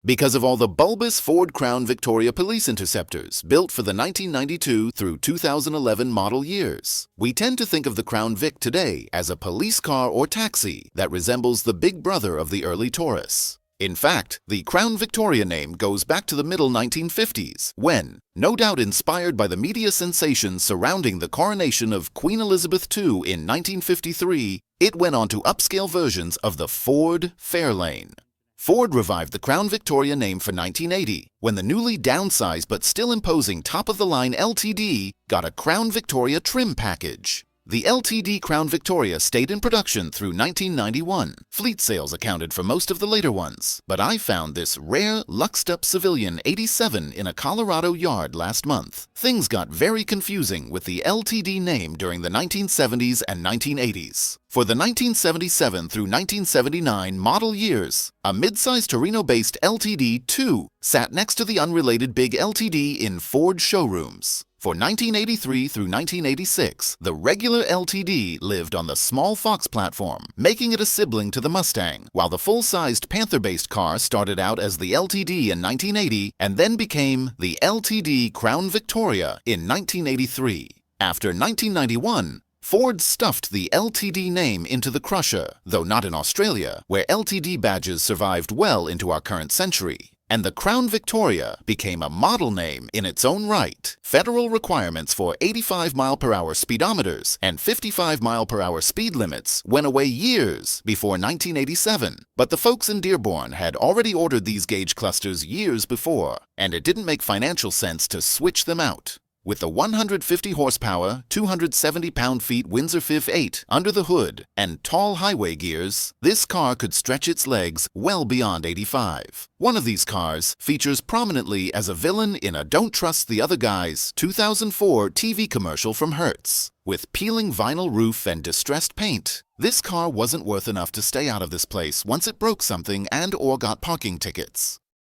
Because of all the bulbous Ford Crown Victoria police interceptors built for the 1992 through 2011 model years, we tend to think of the Crown Vic today as a police car or taxi that resembles the big brother of the early Taurus. In fact, the Crown Victoria name goes back to the middle 1950s when, no doubt inspired by the media sensation surrounding the coronation of Queen Elizabeth II in 1953, it went on to upscale versions of the Ford Fairlane. Ford revived the Crown Victoria name for 1980 when the newly downsized but still imposing top-of-the-line LTD got a Crown Victoria trim package. The LTD Crown Victoria stayed in production through 1991. Fleet sales accounted for most of the later ones, but I found this rare, luxed-up civilian 87 in a Colorado yard last month. Things got very confusing with the LTD name during the 1970s and 1980s. For the 1977 through 1979 model years, a mid-size Torino-based LTD-2 sat next to the unrelated big LTD in Ford showrooms. For 1983 through 1986, the regular LTD lived on the small Fox platform, making it a sibling to the Mustang, while the full-sized Panther-based car started out as the LTD in 1980 and then became the LTD Crown Victoria in 1983. After 1991, Ford stuffed the LTD name into the crusher, though not in Australia, where LTD badges survived well into our current century. And the Crown Victoria became a model name in its own right. Federal requirements for 85-mile-per-hour speedometers and 55-mile-per-hour speed limits went away years before 1987. But the folks in Dearborn had already ordered these gauge clusters years before, and it didn't make financial sense to switch them out. With the 150 horsepower, 270 pound-feet Windsor Fifth 8 under the hood and tall highway gears, this car could stretch its legs well beyond 85. One of these cars features prominently as a villain in a Don't Trust the Other Guys 2004 TV commercial from Hertz. With peeling vinyl roof and distressed paint, this car wasn't worth enough to stay out of this place once it broke something and/or got parking tickets.